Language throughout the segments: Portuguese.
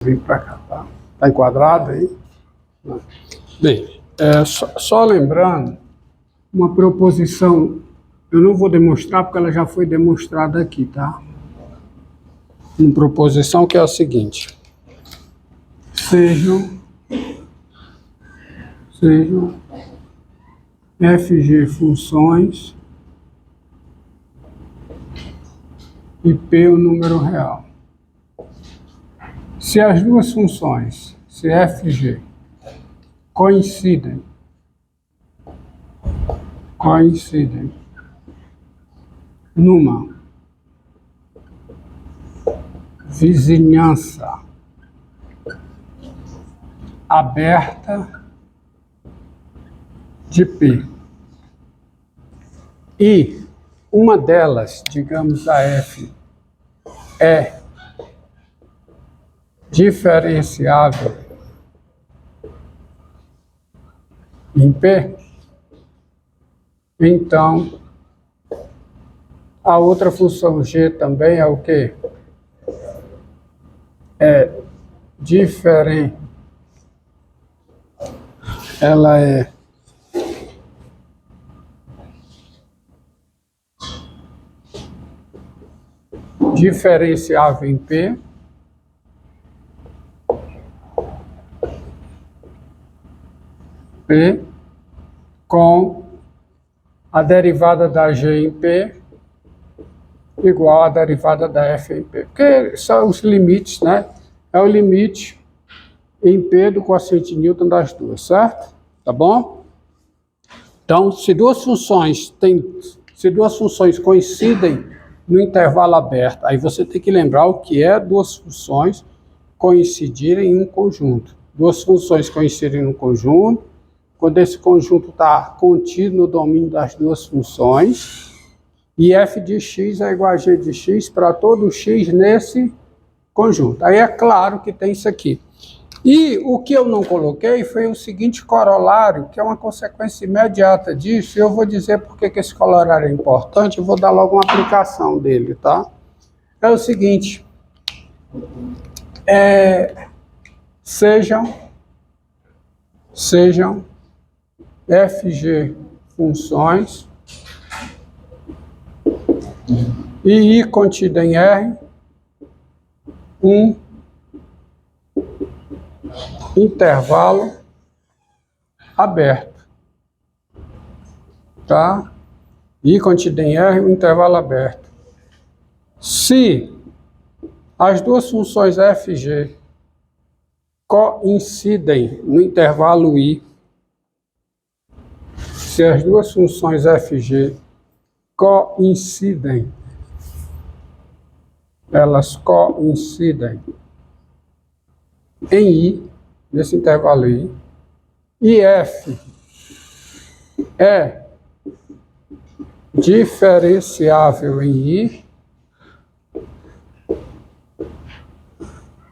Vem para cá, tá? Tá enquadrado aí? Bem, só lembrando, uma proposição, eu não vou demonstrar porque ela já foi demonstrada aqui, tá? Uma proposição que é a seguinte: sejam FG funções e P o número real. Se as duas funções, se FG, coincidem numa vizinhança aberta de P e uma delas, digamos a F, é diferenciável em P, então a outra função G também é o quê? É diferente. Ela é diferenciável em P com a derivada da G em P igual à derivada da F em P. Porque são os limites, né? É o limite em P do quociente de Newton das duas, certo? Tá bom? Então, se duas funções coincidem no intervalo aberto, aí você tem que lembrar o que é duas funções coincidirem em um conjunto. Duas funções coincidem em um conjunto, quando esse conjunto está contido no domínio das duas funções, e f de x é igual a g de x para todo x nesse conjunto. Aí é claro que tem isso aqui. E o que eu não coloquei foi o seguinte corolário, que é uma consequência imediata disso, e eu vou dizer por que esse corolário é importante, eu vou dar logo uma aplicação dele, tá? É o seguinte, sejam FG funções e I contido em R um intervalo aberto, tá? I contido em R um intervalo aberto. Se as duas funções FG coincidem no intervalo I, se as duas funções FG coincidem, elas coincidem em I, nesse intervalo I, e F é diferenciável em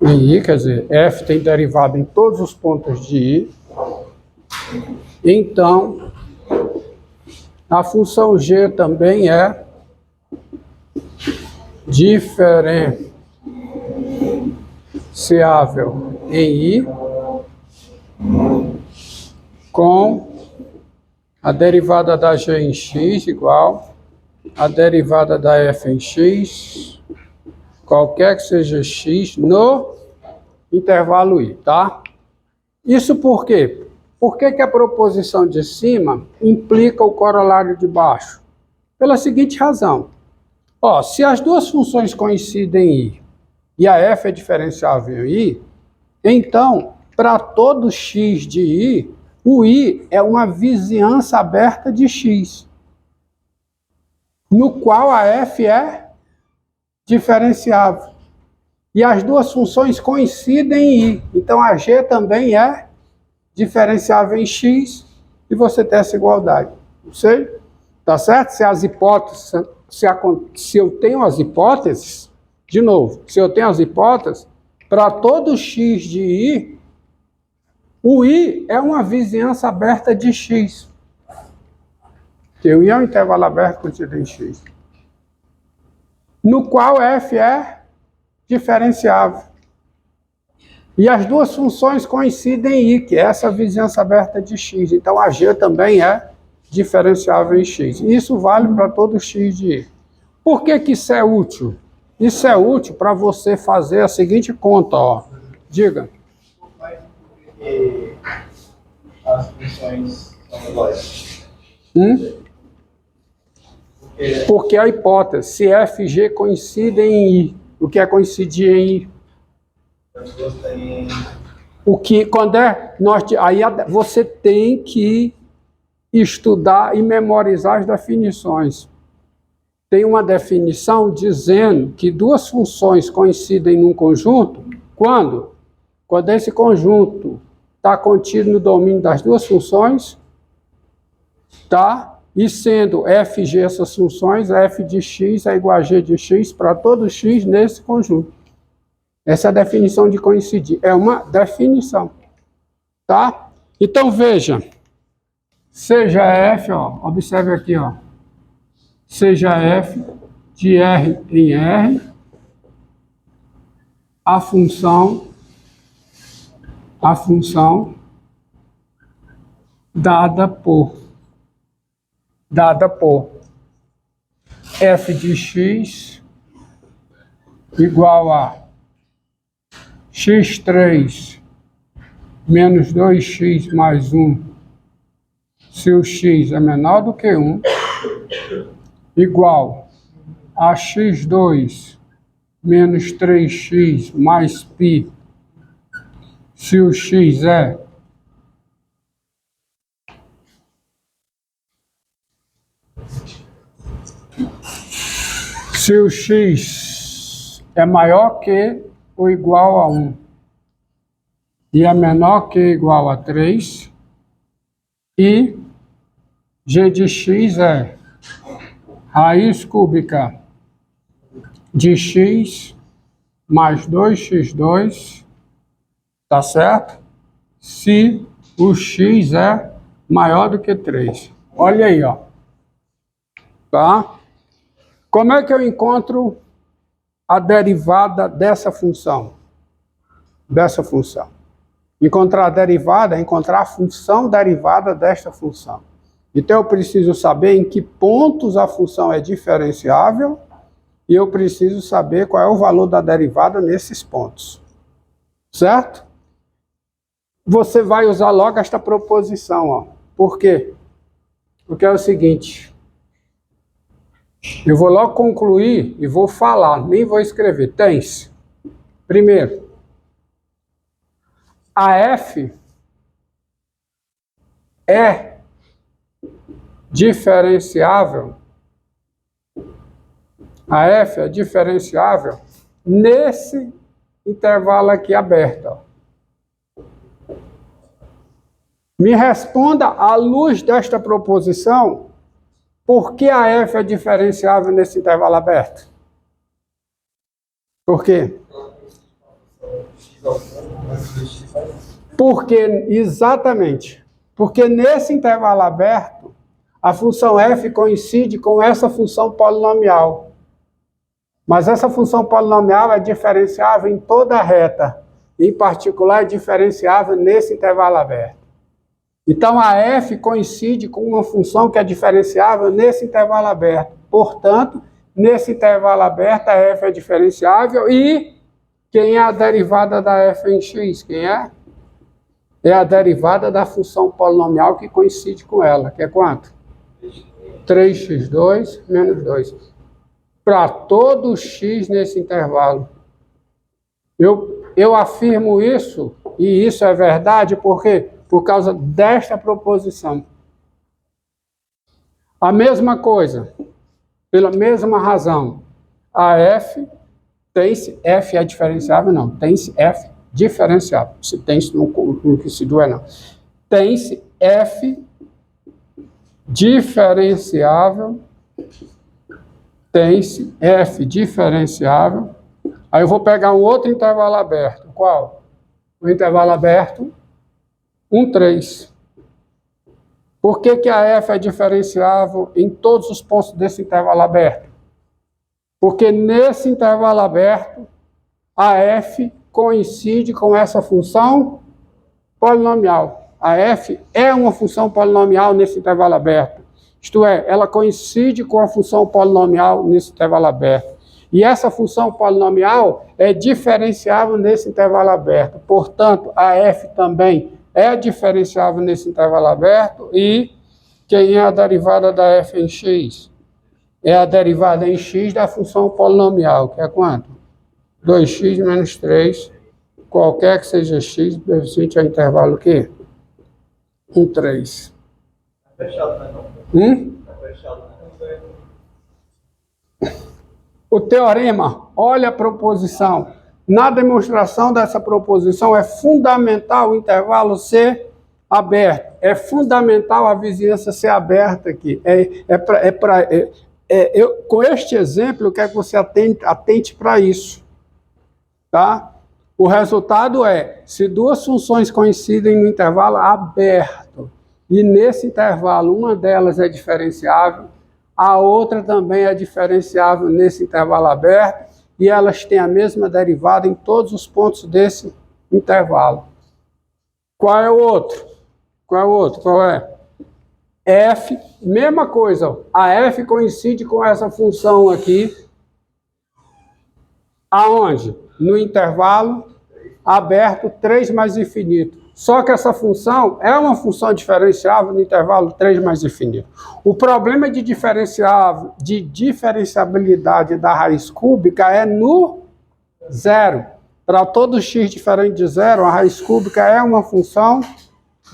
I, quer dizer, F tem derivada em todos os pontos de I, então a função G também é diferenciável em I com a derivada da G em X igual a derivada da F em X, qualquer que seja X, no intervalo I, tá? Isso por quê? Por que a proposição de cima implica o corolário de baixo? Pela seguinte razão. Ó, se as duas funções coincidem em I e a F é diferenciável em I, então, para todo X de I, o I é uma vizinhança aberta de X, no qual a F é diferenciável. E as duas funções coincidem em I, então a G também é diferenciável em X, e você tem essa igualdade. Não sei? Tá certo? Se as hipóteses, se eu tenho as hipóteses, de novo, se eu tenho as hipóteses, para todo X de I, o I é uma vizinhança aberta de X. Que o I é um intervalo aberto contido em X. No qual F é diferenciável. E as duas funções coincidem em I, que é essa vizinhança aberta de x. Então, a G também é diferenciável em x. E isso vale para todo x de I. Por que que isso é útil? Isso é útil para você fazer a seguinte conta, ó. Diga. Porque as funções são iguais. Porque a hipótese, se F e G coincidem em I. O que é coincidir em I? O que, quando é... Aí você tem que estudar e memorizar as definições. Tem uma definição dizendo que duas funções coincidem num conjunto quando? Quando esse conjunto está contido no domínio das duas funções, tá? E sendo f e g essas funções, f de x é igual a g de x para todo x nesse conjunto. Essa é a definição de coincidir. É uma definição, tá? Então, veja. Seja f, ó, observe aqui, ó. Seja f de R em R, a função dada por f de x igual a x3 menos 2x mais 1, se o x é menor do que 1, igual a x2 menos 3x mais π, se o x é maior que ou igual a 1 e é menor que ou igual a 3, e g de x é raiz cúbica de x mais 2x2, tá certo? Se o x é maior do que 3. Olha aí, ó. Tá? Como é que eu encontro a derivada dessa função? Encontrar a derivada é encontrar a função derivada desta função. Então, eu preciso saber em que pontos a função é diferenciável e eu preciso saber qual é o valor da derivada nesses pontos. Certo? Você vai usar logo esta proposição, ó. Por quê? Porque é o seguinte. Eu vou logo concluir e vou falar, nem vou escrever. Tens. Primeiro, a f é diferenciável. A f é diferenciável nesse intervalo aqui aberto, ó. Me responda, à luz desta proposição, por que a f é diferenciável nesse intervalo aberto? Por quê? Porque, exatamente, porque nesse intervalo aberto, a função f coincide com essa função polinomial. Mas essa função polinomial é diferenciável em toda a reta. Em particular, é diferenciável nesse intervalo aberto. Então, a f coincide com uma função que é diferenciável nesse intervalo aberto. Portanto, nesse intervalo aberto, a f é diferenciável. E quem é a derivada da f em x? Quem é? É a derivada da função polinomial que coincide com ela. Que é quanto? 3x2 menos 2. Para todo x nesse intervalo. Eu afirmo isso, e isso é verdade, por quê? Por causa desta proposição. A mesma coisa, pela mesma razão, a f tem-se, f é diferenciável? Não, tem-se f diferenciável. Se tem-se no que se doer, não. Tem-se f diferenciável, tem-se f diferenciável. Aí eu vou pegar um outro intervalo aberto. Qual? O intervalo aberto 1, 3. Por que que a f é diferenciável em todos os pontos desse intervalo aberto? Porque nesse intervalo aberto, a f coincide com essa função polinomial. A f é uma função polinomial nesse intervalo aberto. Isto é, ela coincide com a função polinomial nesse intervalo aberto. E essa função polinomial é diferenciável nesse intervalo aberto. Portanto, a f também é diferenciável nesse intervalo aberto. E quem é a derivada da f em x? É a derivada em x da função polinomial, que é quanto? 2x menos 3, qualquer que seja x, pertencente ao intervalo o quê? 3. Fechado, né? Não. Fechado, né? O teorema, olha a proposição. Na demonstração dessa proposição, é fundamental o intervalo ser aberto. É fundamental a vizinhança ser aberta aqui. Com este exemplo, eu quero que você atente para isso. Tá? O resultado é, se duas funções coincidem no intervalo aberto, e nesse intervalo uma delas é diferenciável, a outra também é diferenciável nesse intervalo aberto, e elas têm a mesma derivada em todos os pontos desse intervalo. Qual é o outro? Qual é? F, mesma coisa. A f coincide com essa função aqui. Aonde? No intervalo aberto 3 mais infinito. Só que essa função é uma função diferenciável no intervalo 3 mais infinito. O problema de diferenciabilidade da raiz cúbica é no zero. Para todo x diferente de zero, a raiz cúbica é uma função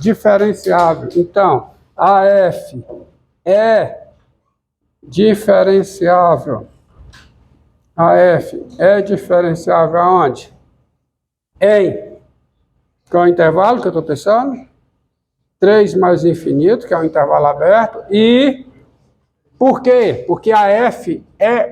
diferenciável. Então, a f é diferenciável. A f é diferenciável aonde? Em qual é o intervalo que eu estou pensando? 3 mais infinito, que é o intervalo aberto. E por quê? Porque a f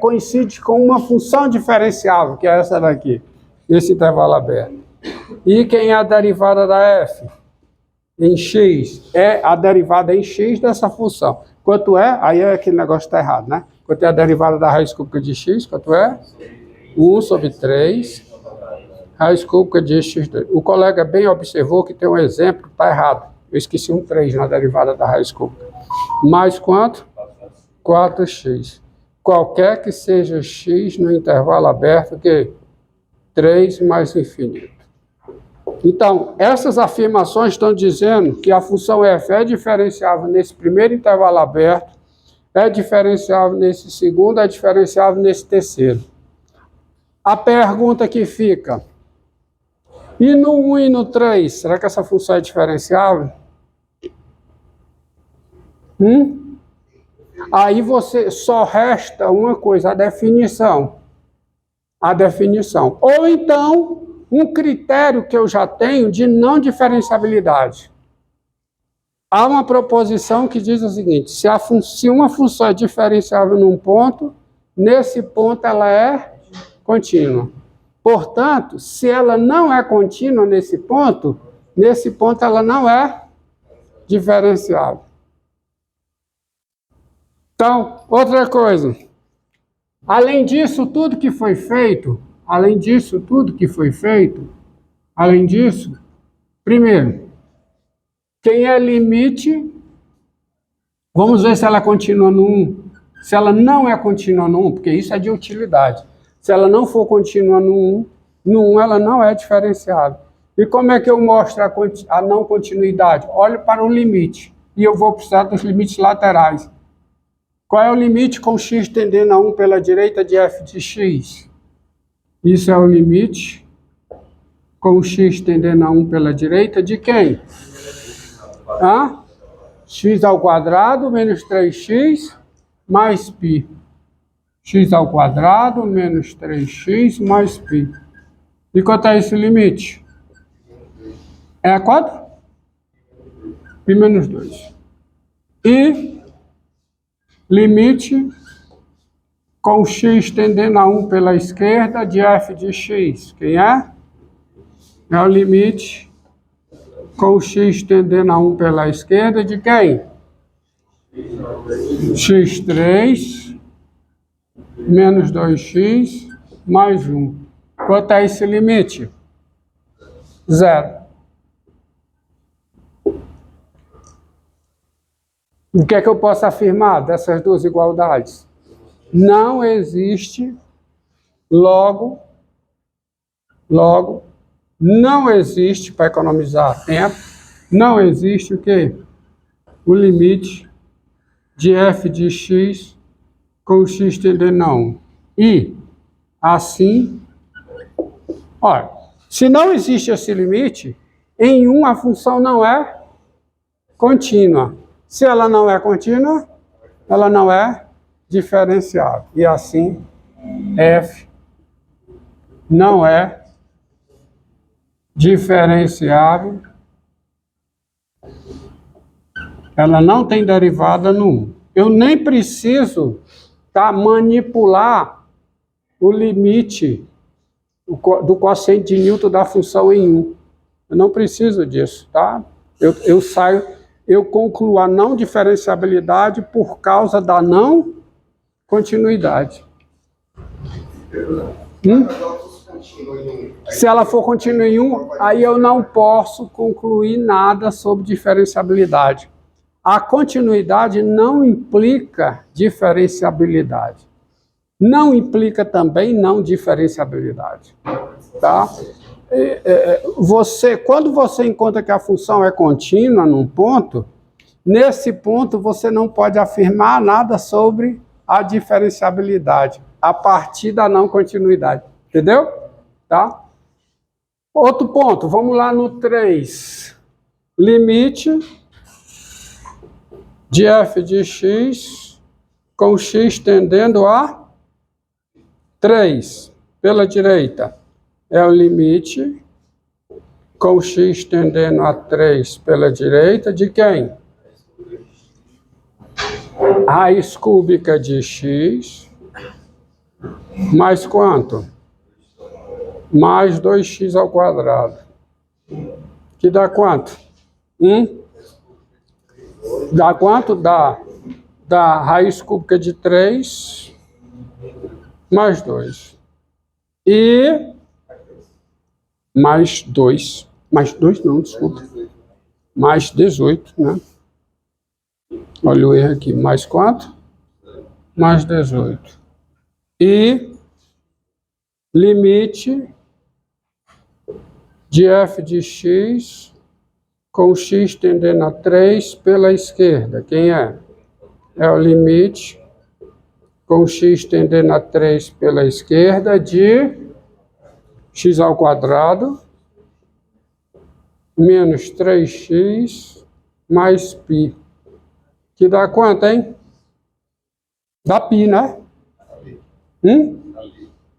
coincide com uma função diferenciável, que é essa daqui, nesse intervalo aberto. E quem é a derivada da f? Em x. É a derivada em x dessa função. Quanto é? Aí é aquele negócio que está errado, né? Quanto é a derivada da raiz cúbica de x? Quanto é? 1 sobre 3. Raiz cúbica de x2. O colega bem observou que tem um exemplo que está errado. Eu esqueci um 3 na derivada da raiz cúbica. Mais quanto? 4x. Qualquer que seja x no intervalo aberto, que 3 mais infinito. Então, essas afirmações estão dizendo que a função f é diferenciável nesse primeiro intervalo aberto, é diferenciável nesse segundo, é diferenciável nesse terceiro. A pergunta que fica... E no 1 e no 3, será que essa função é diferenciável? Aí você só resta uma coisa, a definição. A definição. Ou então, um critério que eu já tenho de não diferenciabilidade. Há uma proposição que diz o seguinte, se uma função é diferenciável num ponto, nesse ponto ela é contínua. Portanto, se ela não é contínua nesse ponto ela não é diferenciável. Então, outra coisa. Além disso, primeiro, quem é limite, vamos ver se ela continua no 1. Se ela não é contínua no 1, porque isso é de utilidade. Se ela não for contínua no 1 ela não é diferenciável. E como é que eu mostro a não continuidade? Olho para o limite, e eu vou precisar dos limites laterais. Qual é o limite com x tendendo a 1 pela direita de f de x? Isso é o limite com x tendendo a 1 pela direita de quem? X ao quadrado menos 3x mais π. X ao quadrado menos 3x mais π. E quanto é esse limite? É quanto? π menos 2. E limite com x tendendo a 1 pela esquerda de f de x. Quem é? É o limite com x tendendo a 1 pela esquerda de quem? x3 menos 2x mais 1. Quanto é esse limite? Zero. O que é que eu posso afirmar dessas duas igualdades? Não existe, logo, não existe, para economizar tempo, não existe o quê? O limite de f de x com x tendendo a 1. E, assim, olha, se não existe esse limite, em 1 a função não é contínua. Se ela não é contínua, ela não é diferenciável. E assim, f não é diferenciável. Ela não tem derivada no 1. Eu nem preciso manipular o limite do quociente de Newton da função em 1. Eu não preciso disso, tá? Eu concluo a não diferenciabilidade por causa da não continuidade. Se ela for contínua em 1, aí eu não posso concluir nada sobre diferenciabilidade. A continuidade não implica diferenciabilidade. Não implica também não diferenciabilidade. Tá? Quando você encontra que a função é contínua num ponto, nesse ponto você não pode afirmar nada sobre a diferenciabilidade, a partir da não continuidade. Entendeu? Tá? Outro ponto, vamos lá no 3. Limite de f de x com x tendendo a 3 pela direita. É o limite com x tendendo a 3 pela direita de quem? Raiz cúbica de x mais quanto? Mais 2x ao quadrado. Que dá quanto? Dá quanto? Dá raiz cúbica de 3 mais 2. E mais 2. Mais 2 não, desculpa. Mais 18, né? Olha o erro aqui. Mais quanto? Mais 18. E limite de f de x com x tendendo a 3 pela esquerda. Quem é? É o limite com x tendendo a 3 pela esquerda de x ao quadrado menos 3x mais π. Que dá quanto, hein? Dá π, né?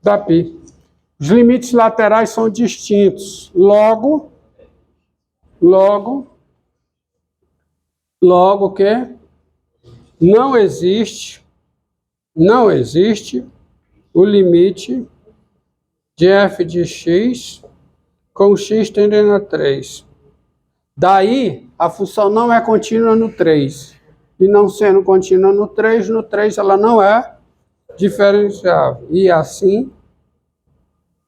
Dá π. Os limites laterais são distintos. Logo que não existe o limite de f de x com x tendendo a 3. Daí, a função não é contínua no 3. E não sendo contínua no 3 ela não é diferenciável. E assim,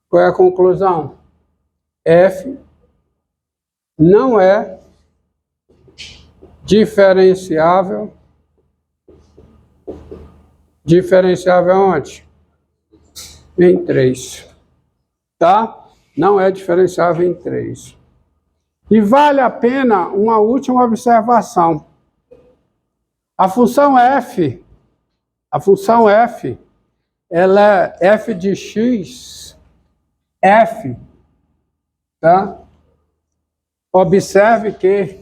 qual é a conclusão? F não é diferenciável. Diferenciável onde? Em 3. Tá? Não é diferenciável em 3. E vale a pena uma última observação. A função f, ela é f de x, f, tá? Observe que